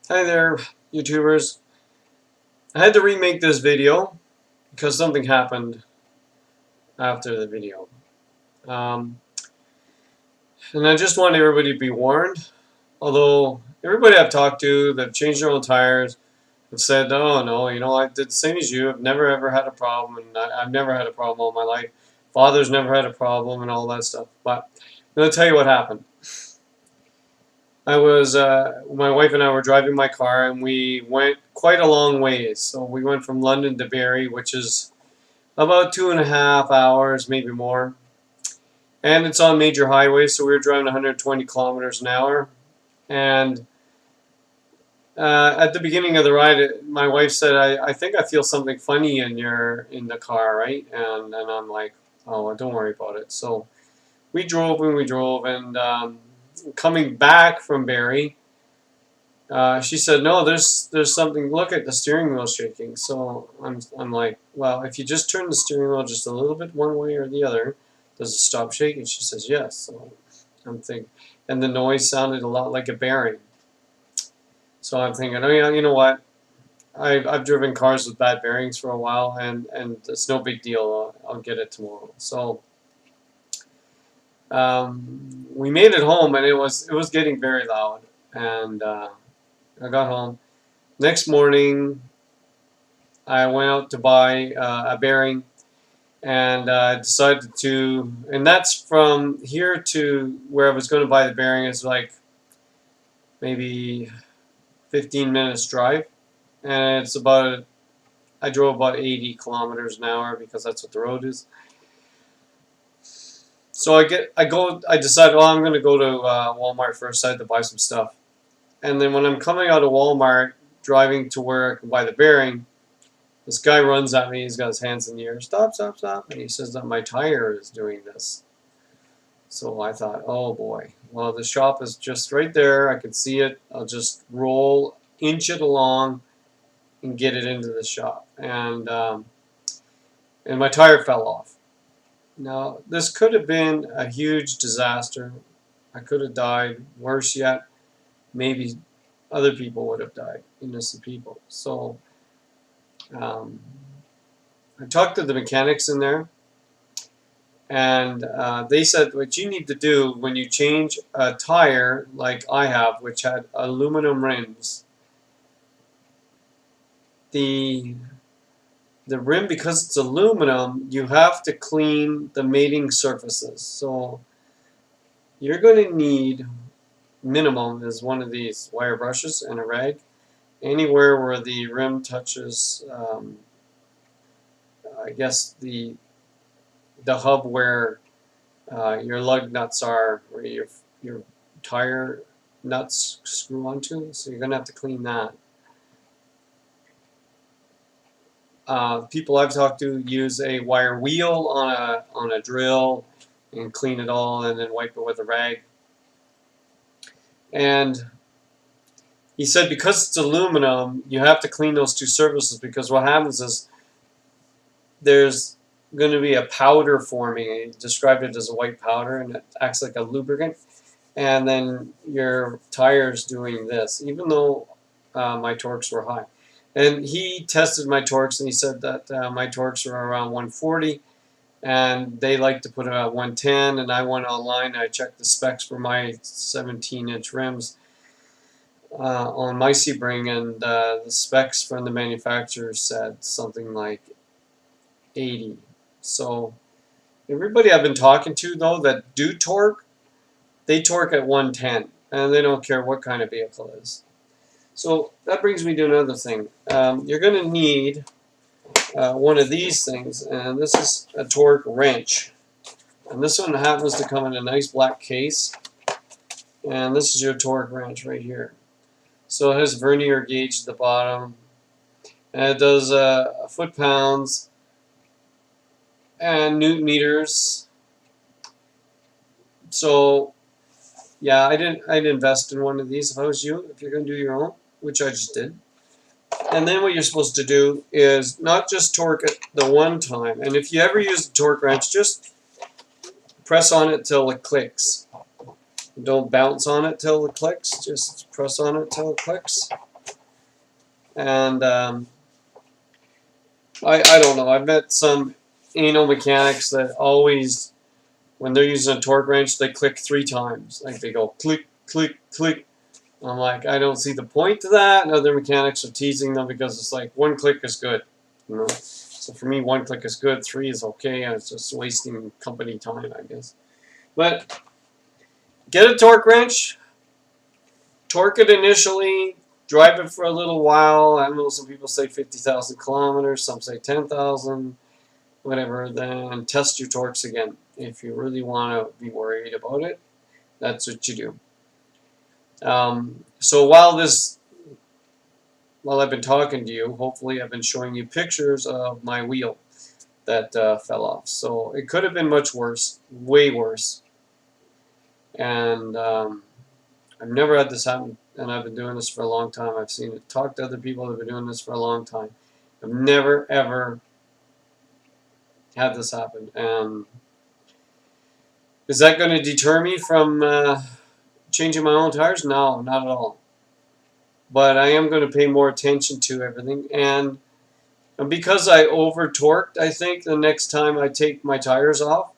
Hi there, YouTubers. I had to remake this video because something happened after the video. Um, and I just want everybody to be warned. Although everybody I've talked to that have changed their own tires have said, oh no, I did the same as you. I've never ever had a problem, and I've never had a problem all my life. Father's never had a problem, and all that stuff. But I'm going to tell you what happened. My wife and I were driving my car, and we went quite a long ways. So we went from London to Barrie, which is about 2.5 hours, maybe more. And it's on major highways, so we were driving 120 kilometers an hour. And at the beginning of the ride, my wife said, I think I feel something funny in the car, right? And I'm like, oh, well, don't worry about it. So we drove and we drove, and coming back from Barrie, she said, no, there's something. Look at the steering wheel shaking. So I'm like, well, if you just turn the steering wheel just a little bit one way or the other, does it stop shaking? She says yes. So I'm thinking, and the noise sounded a lot like a bearing. So I'm thinking, oh yeah, you know what? I've driven cars with bad bearings for a while, and it's no big deal. I'll get it tomorrow. So we made it home, and it was getting very loud, and I got home. Next morning, I went out to buy a bearing, and decided to, and that's from here to where I was going to buy the bearing is like maybe 15 minutes drive, and I drove about 80 kilometers an hour because that's what the road is. So I decided, oh, I'm going to go to Walmart first. I had to buy some stuff, and then when I'm coming out of Walmart, driving to where I can buy the bearing, this guy runs at me. He's got his hands in the air. Stop, stop, stop. And he says that my tire is doing this. So I thought, oh boy. Well, the shop is just right there. I can see it. I'll just inch it along, and get it into the shop. And my tire fell off. Now, this could have been a huge disaster. I could have died. Worse yet, maybe other people would have died, innocent people. So um, I talked to the mechanics in there, and they said what you need to do when you change a tire like I have, which had aluminum rims, the rim, because it's aluminum, you have to clean the mating surfaces. So you're going to need, minimum is one of these wire brushes and a rag anywhere where the rim touches, I guess the hub where your lug nuts are, where your tire nuts screw onto. So you're going to have to clean that. People I've talked to use a wire wheel on a drill and clean it all, and then wipe it with a rag. And he said because it's aluminum, you have to clean those two surfaces, because what happens is there's going to be a powder forming. He described it as a white powder, and it acts like a lubricant. And then your tire's doing this, even though my torques were high. And he tested my torques, and he said that my torques were around 140, and they like to put it at 110. And I went online, and I checked the specs for my 17-inch rims on my Sebring, and the specs from the manufacturer said something like 80. So everybody I've been talking to, though, that do torque, they torque at 110, and they don't care what kind of vehicle it is. So that brings me to another thing. You're going to need one of these things, and this is a torque wrench. And this one happens to come in a nice black case, and this is your torque wrench right here. So it has vernier gauge at the bottom, and it does foot-pounds and newton meters. So yeah, I'd invest in one of these if I was you, if you're going to do your own, which I just did. And then what you're supposed to do is not just torque it the one time. And if you ever use the torque wrench, just press on it till it clicks. Don't bounce on it till it clicks. Just press on it till it clicks. And I don't know. I've met some anal mechanics that always, when they're using a torque wrench, they click 3 times. Like they go click, click, click. I'm like, I don't see the point to that. And other mechanics are teasing them because it's like 1 click is good. You know? So for me, 1 click is good, 3 is okay. And it's just wasting company time, I guess. But get a torque wrench, torque it initially, drive it for a little while. I know some people say 50,000 kilometers, some say 10,000, whatever. Then test your torques again. If you really want to be worried about it, that's what you do. So while I've been talking to you, hopefully I've been showing you pictures of my wheel that fell off. So it could have been much worse, way worse. And I've never had this happen, and I've been doing this for a long time. I've seen it. Talked to other people that have been doing this for a long time. I've never, ever had this happen. And is that going to deter me from changing my own tires? No, not at all. But I am going to pay more attention to everything. And because I over-torqued, I think the next time I take my tires off,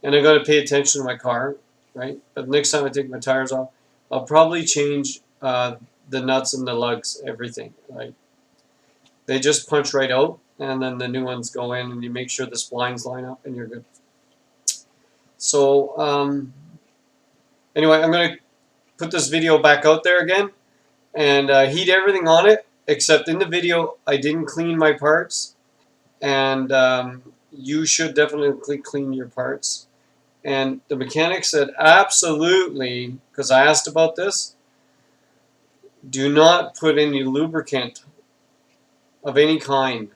and I'm going to pay attention to my car, right? But the next time I take my tires off, I'll probably change the nuts and the lugs, everything. Like they just punch right out, and then the new ones go in, and you make sure the splines line up, and you're good. So anyway, I'm going to put this video back out there again and heat everything on it, except in the video I didn't clean my parts, and you should definitely clean your parts. And the mechanic said absolutely, because I asked about this, do not put any lubricant of any kind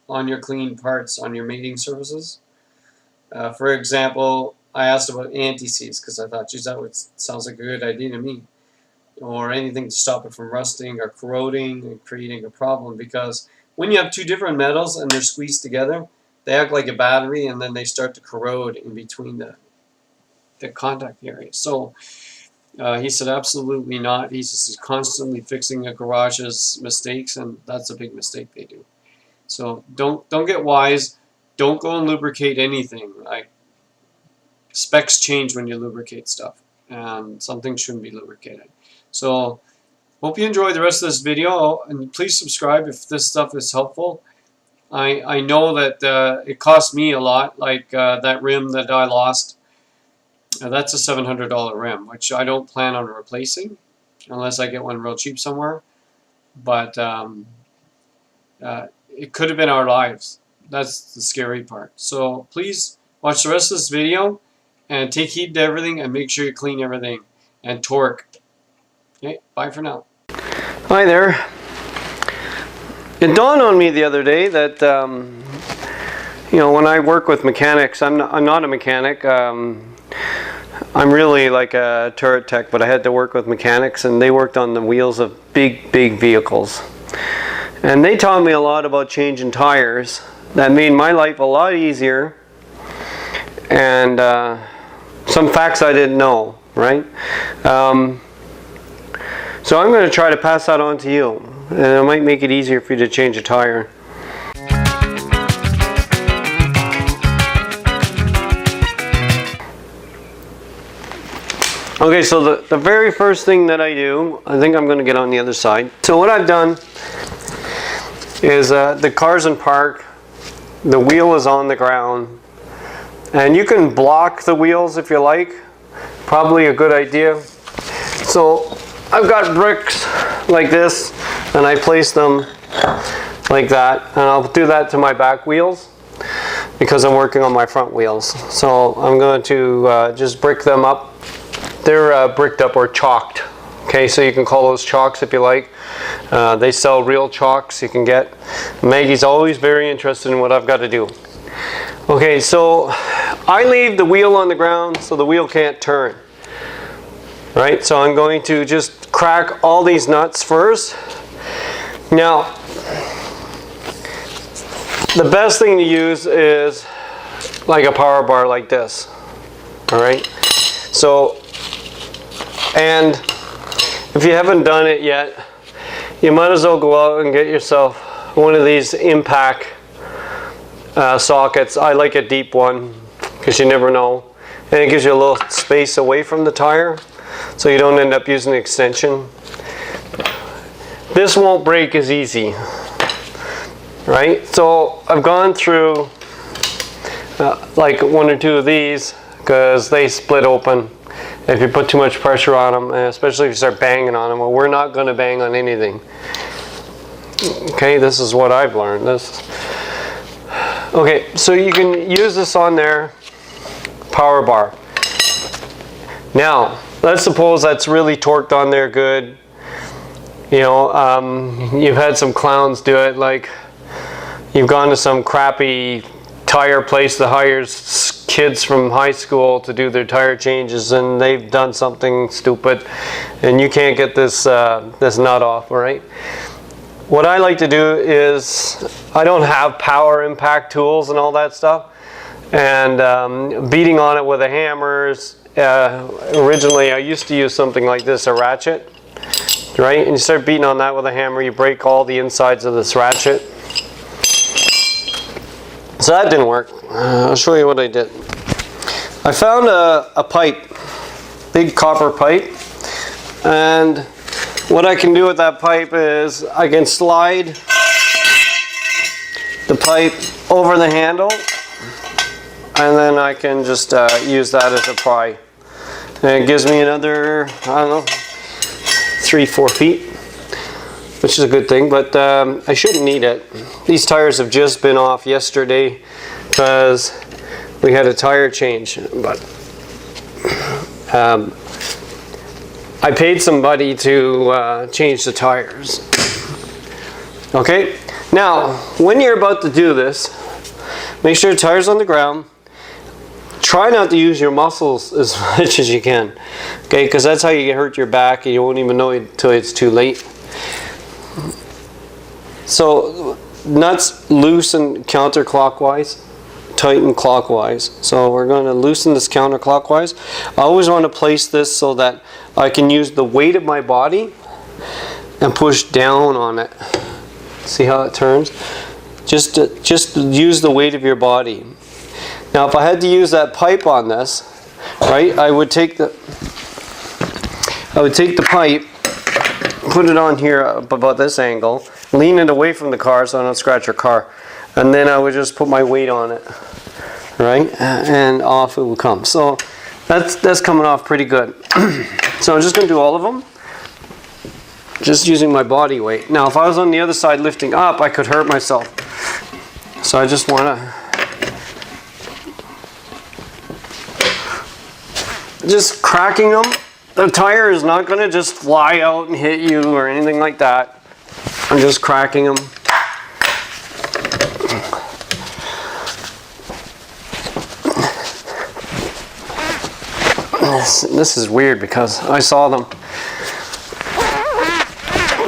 on your clean parts, on your mating surfaces. For example, I asked about anti-seize because I thought, geez, that sounds like a good idea to me. Or anything to stop it from rusting or corroding and creating a problem. Because when you have 2 different metals and they're squeezed together, they act like a battery, and then they start to corrode in between the contact area. So he said absolutely not. He's just constantly fixing the garage's mistakes, and that's a big mistake they do. So don't get wise. Don't go and lubricate anything. Like specs change when you lubricate stuff, and some things shouldn't be lubricated. So hope you enjoy the rest of this video, and please subscribe if this stuff is helpful. I know that it cost me a lot, like that rim that I lost. That's a $700 rim, which I don't plan on replacing unless I get one real cheap somewhere. But it could have been our lives. That's the scary part. So please watch the rest of this video and take heed to everything, and make sure you clean everything and torque. Okay, bye for now. Hi there. It dawned on me the other day that you know, when I work with mechanics, I'm not a mechanic. I'm really like a turret tech, but I had to work with mechanics, and they worked on the wheels of big vehicles. And they taught me a lot about changing tires. That made my life a lot easier, and some facts I didn't know, right? So I'm going to try to pass that on to you, and it might make it easier for you to change a tire. Okay, so the very first thing that I do, I think I'm going to get on the other side. So what I've done is the car's in park, the wheel is on the ground, and you can block the wheels if you like. Probably a good idea. So I've got bricks like this, and I place them like that, and I'll do that to my back wheels because I'm working on my front wheels. So I'm going to just brick them up. They're bricked up or chalked. Okay, so you can call those chalks if you like. They sell real chalks you can get. Maggie's always very interested in what I've got to do. Okay, so I leave the wheel on the ground so the wheel can't turn. Right, so I'm going to just crack all these nuts first. Now, the best thing to use is like a power bar like this. All right, so, and if you haven't done it yet, you might as well go out and get yourself one of these impact sockets. I like a deep one because you never know, and it gives you a little space away from the tire so you don't end up using the extension. This won't break as easy, right? So I've gone through like one or two of these because they split open if you put too much pressure on them, especially if you start banging on them. Well, we're not going to bang on anything. Okay, this is what I've learned. Okay, so you can use this on their power bar. Now, let's suppose that's really torqued on there good. You know, you've had some clowns do it, like you've gone to some crappy tire place that hires kids from high school to do their tire changes, and they've done something stupid and you can't get this this nut off. All right, what I like to do is, I don't have power impact tools and all that stuff, and beating on it with a hammer is, originally I used to use something like this, a ratchet, right? And you start beating on that with a hammer, you break all the insides of this ratchet. So that didn't work. I'll show you what I did. I found a pipe, big copper pipe, and what I can do with that pipe is I can slide the pipe over the handle, and then I can just use that as a pry. And it gives me another, I don't know, 3-4 feet, which is a good thing, but I shouldn't need it. These tires have just been off yesterday because we had a tire change, but I paid somebody to change the tires. Okay, now when you're about to do this, make sure the tire's on the ground. Try not to use your muscles as much as you can, okay, because that's how you hurt your back and you won't even know it until it's too late. So nuts loosen counterclockwise, tighten clockwise. So we're going to loosen this counterclockwise. I always want to place this so that I can use the weight of my body and push down on it. See how it turns? Just use the weight of your body. Now if I had to use that pipe on this, right, I would take the pipe, put it on here about this angle, lean it away from the car so I don't scratch your car, and then I would just put my weight on it, right, and off it will come. So that's coming off pretty good. So I'm just going to do all of them, just using my body weight. Now if I was on the other side lifting up, I could hurt myself. So I just want to just cracking them. The tire is not going to just fly out and hit you or anything like that. I'm just cracking them. This is weird because I saw them.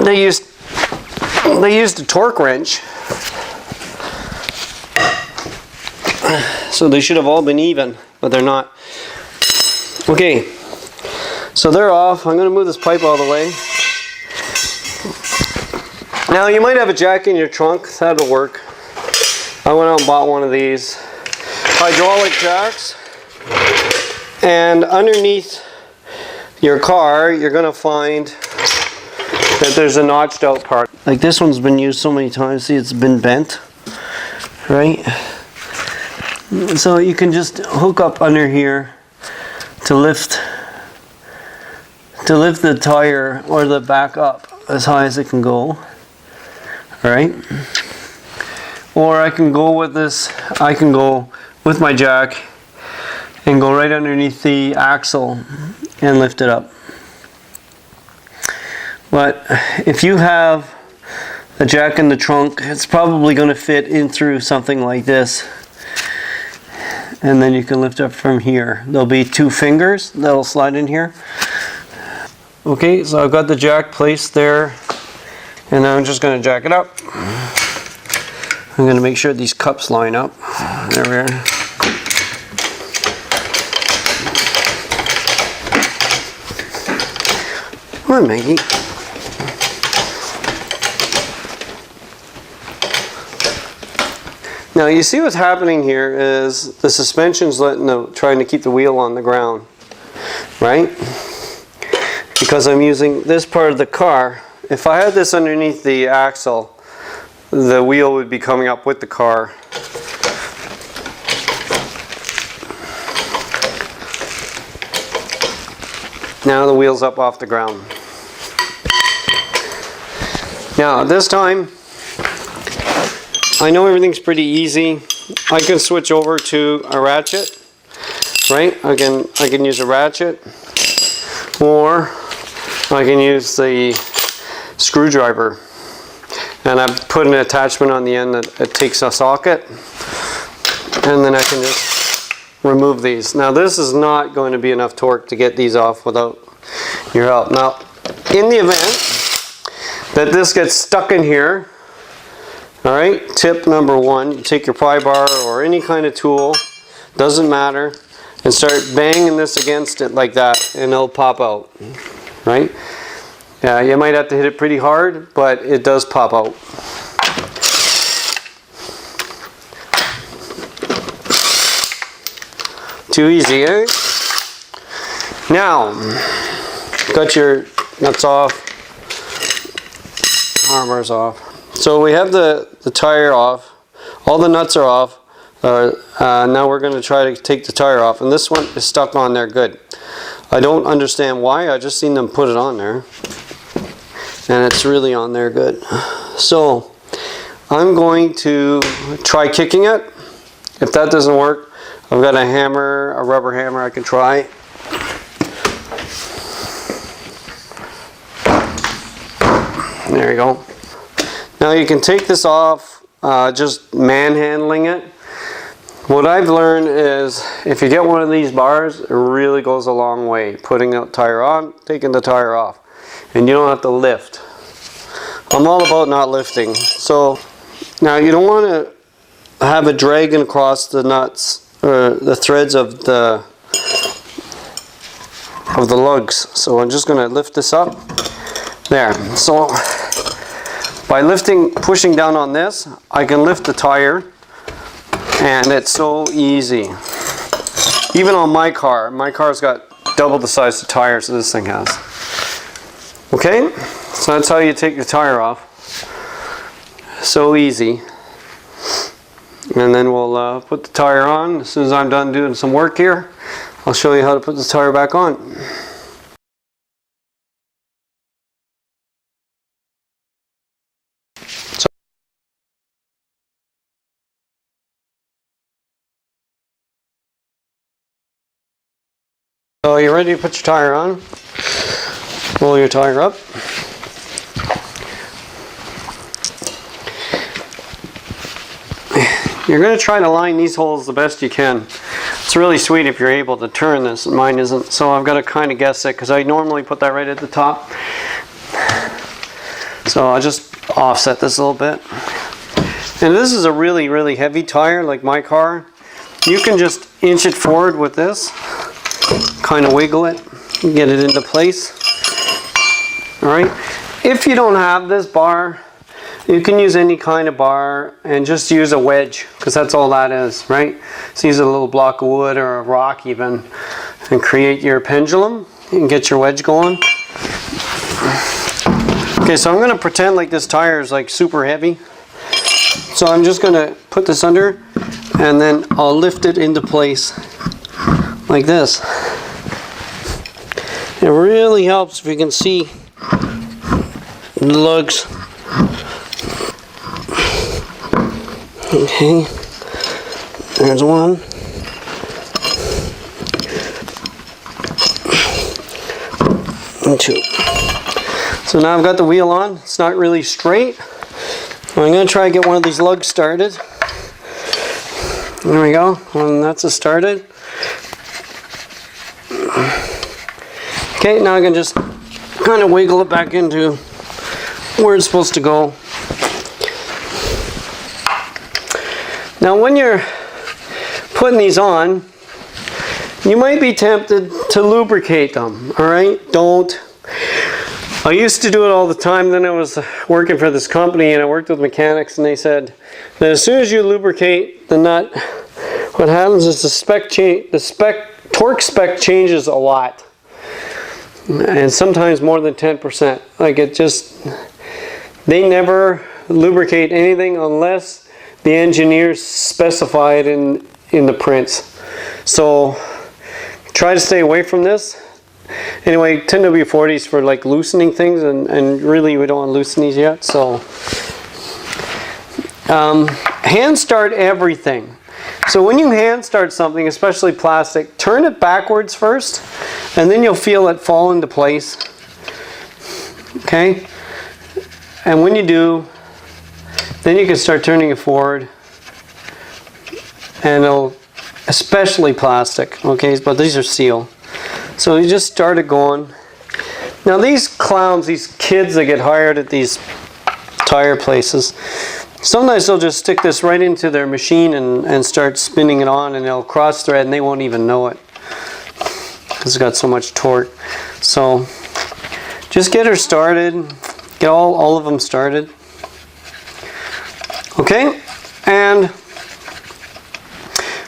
They used a torque wrench, so they should have all been even, but they're not. Okay, so they're off. I'm going to move this pipe all the way. Now you might have a jack in your trunk. That'll work. I went out and bought one of these hydraulic jacks. And underneath your car, you're going to find that there's a notched out part. Like this one's been used so many times. See, it's been bent, right? So you can just hook up under here to lift the tire or the back up as high as it can go, right? Or I can go with this, I can go with my jack and go right underneath the axle and lift it up. But if you have a jack in the trunk, it's probably going to fit in through something like this, and then you can lift up from here. There'll be 2 fingers that'll slide in here. Okay, so I've got the jack placed there, and now I'm just going to jack it up. I'm going to make sure these cups line up. There we are. Come on, Maggie. Now you see what's happening here is the suspension's trying to keep the wheel on the ground, right? Because I'm using this part of the car. If I had this underneath the axle, the wheel would be coming up with the car. Now the wheel's up off the ground. Now this time, I know everything's pretty easy. I can switch over to a ratchet, right? I can use a ratchet, or I can use the screwdriver. And I've put an attachment on the end that it takes a socket, and then I can just remove these. Now this is not going to be enough torque to get these off without your help. Now, in the event that this gets stuck in here, all right, tip number 1, you take your pry bar or any kind of tool, doesn't matter, and start banging this against it like that, and it'll pop out, right? Yeah, you might have to hit it pretty hard, but it does pop out. Too easy, eh? Now, got your nuts off, arm bars off. So we have the tire off, all the nuts are off. Now we're going to try to take the tire off, and this one is stuck on there good. I don't understand why, I just seen them put it on there, and it's really on there good. So I'm going to try kicking it. If that doesn't work, I've got a hammer, a rubber hammer I can try. There you go. Now you can take this off just manhandling it. What I've learned is if you get one of these bars, it really goes a long way. Putting the tire on, taking the tire off. And you don't have to lift. I'm all about not lifting. So now you don't want to have it dragging across the nuts or the threads of the lugs. So I'm just going to lift this up. There. So by pushing down on this, I can lift the tire, and it's so easy. Even on my car's got double the size of tires that this thing has. Okay, so that's how you take the tire off. So easy. And then we'll put the tire on. As soon as I'm done doing some work here, I'll show you how to put the tire back on. So you're ready to put your tire on. Roll your tire up. You're going to try to line these holes the best you can. It's really sweet if you're able to turn this, and mine isn't, so I've got to kind of guess it because I normally put that right at the top. So I'll just offset this a little bit. And this is a really, really heavy tire like my car. You can just inch it forward with this. Kind of wiggle it and get it into place. Alright, if you don't have this bar, you can use any kind of bar and just use a wedge, because that's all that is, right? So use a little block of wood or a rock even and create your pendulum and get your wedge going. Okay, so I'm going to pretend like this tire is like super heavy. So I'm just going to put this under, and then I'll lift it into place like this. It really helps if you can see the lugs. Okay, there's one. And two. So now I've got the wheel on. It's not really straight. I'm going to try to get one of these lugs started. There we go. And that's started. Okay, now I can just kind of wiggle it back into where it's supposed to go. Now when you're putting these on, you might be tempted to lubricate them, alright? Don't. I used to do it all the time. Then I was working for this company and I worked with mechanics, and they said that as soon as you lubricate the nut, what happens is the torque spec changes a lot, and sometimes more than 10%. Like it just, they never lubricate anything unless the engineers specify it in the prints. So try to stay away from this. Anyway, 10W40s for like loosening things, and really we don't want to loosen these yet. So hand start everything. So when you hand start something, especially plastic, turn it backwards first, and then you'll feel it fall into place. Okay? And when you do, then you can start turning it forward, and it'll, especially plastic, okay, but these are steel. So you just start it going. Now these clowns, these kids that get hired at these tire places, sometimes they'll just stick this right into their machine and start spinning it on, and they'll cross thread and they won't even know it because it's got so much torque. So just get her started, get all of them started. Okay, and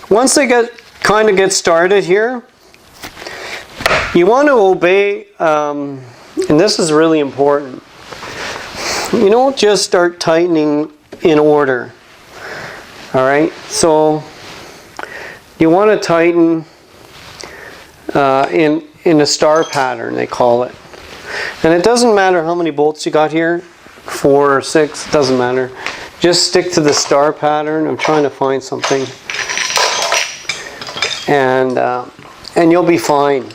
once they kind of get started here, you want to obey, and this is really important. You don't just start tightening in order. All right, so you want to tighten in a star pattern, they call it. And it doesn't matter how many bolts you got here, 4 or 6, it doesn't matter. Just stick to the star pattern. I'm trying to find something, and you'll be fine.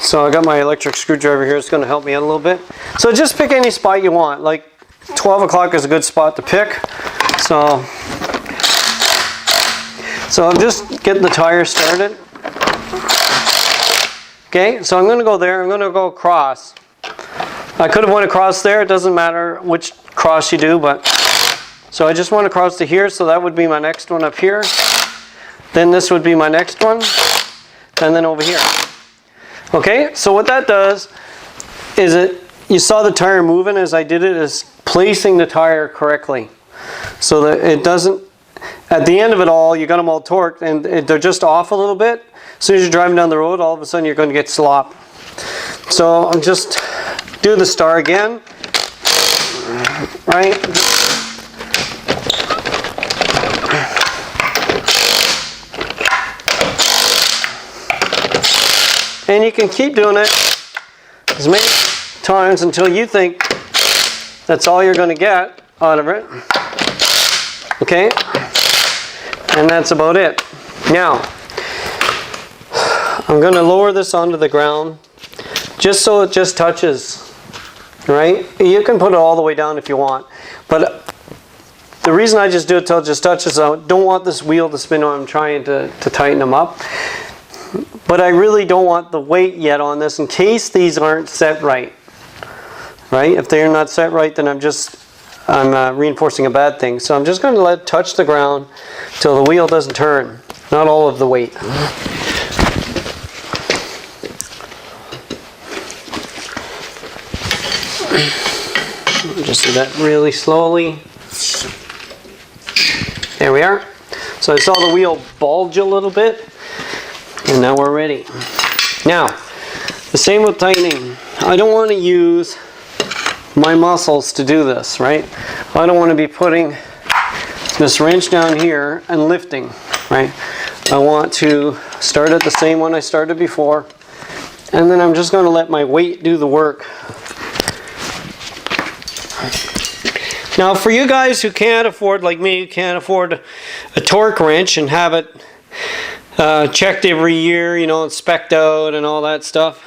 So I got my electric screwdriver here. It's going to help me out a little bit. So just pick any spot you want. Like 12 o'clock is a good spot to pick. So I'm just getting the tire started. Okay, so I'm going to go there. I'm going to go across. I could have went across there. It doesn't matter which cross you do, but so I just went across to here. So that would be my next one up here. Then this would be my next one. And then over here. Okay, so what that does is you saw the tire moving as I did it, is placing the tire correctly. So that it doesn't, at the end of it all, you got them all torqued and they're just off a little bit. As soon as you're driving down the road, all of a sudden you're going to get slop. So I'm just do the star again, right? And you can keep doing it as many times until you think that's all you're going to get out of it. Okay? And that's about it. Now, I'm going to lower this onto the ground just so it just touches. Right? You can put it all the way down if you want. But the reason I just do it till it just touches, I don't want this wheel to spin when I'm trying to tighten them up. But I really don't want the weight yet on this in case these aren't set right. Right? If they're not set right, then I'm reinforcing a bad thing. So I'm just going to let it touch the ground till the wheel doesn't turn. Not all of the weight. Just do that really slowly. There we are. So I saw the wheel bulge a little bit. And now we're ready. Now, the same with tightening. I don't want to use my muscles to do this, right? I don't want to be putting this wrench down here and lifting, right? I want to start at the same one I started before, and then I'm just going to let my weight do the work. Now, for you guys who can't afford, like me, who can't afford a torque wrench and have it checked every year, you know, and spec'd out and all that stuff.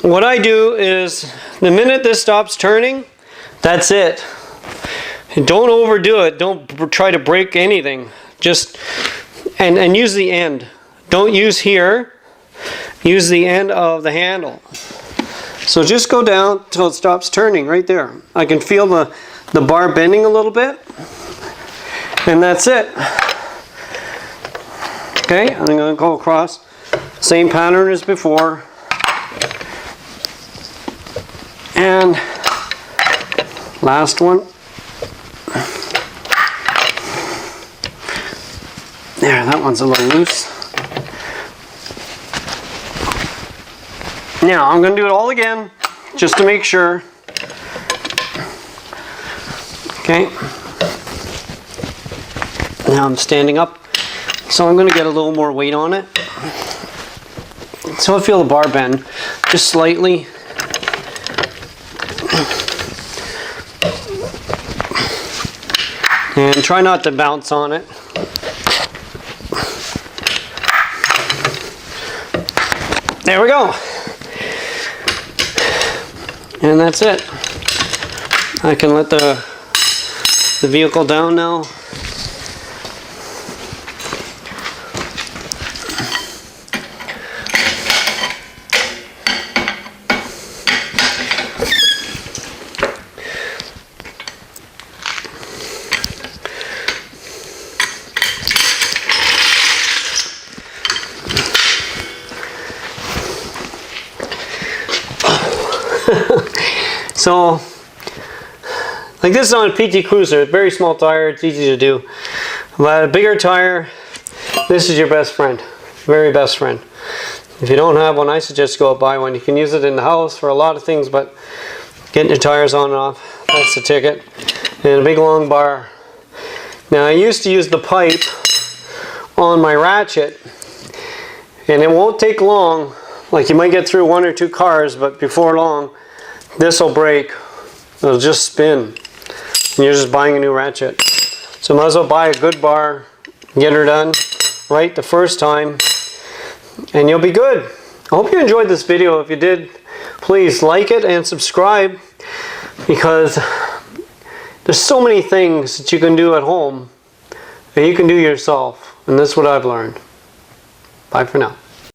What I do is, the minute this stops turning, that's it. And don't overdo it. Don't try to break anything. Just, and use the end. Don't use here. Use the end of the handle. So just go down till it stops turning right there. I can feel the bar bending a little bit. And that's it. Okay, I'm going to go across, same pattern as before. And last one. There, that one's a little loose. Now I'm going to do it all again just to make sure. Okay. Now I'm standing up, so I'm going to get a little more weight on it. So I feel the bar bend just slightly. And try not to bounce on it. There we go. And that's it. I can let the vehicle down now. So, like this is on a PT Cruiser, very small tire, it's easy to do. But a bigger tire, this is your best friend, very best friend. If you don't have one, I suggest go out buy one. You can use it in the house for a lot of things, but getting your tires on and off, that's the ticket. And a big long bar. Now I used to use the pipe on my ratchet, and it won't take long, like you might get through 1 or 2 cars, but before long, this will break. It'll just spin. And you're just buying a new ratchet. So might as well buy a good bar, get her done right the first time, and you'll be good. I hope you enjoyed this video. If you did, please like it and subscribe, because there's so many things that you can do at home that you can do yourself. And that's what I've learned. Bye for now.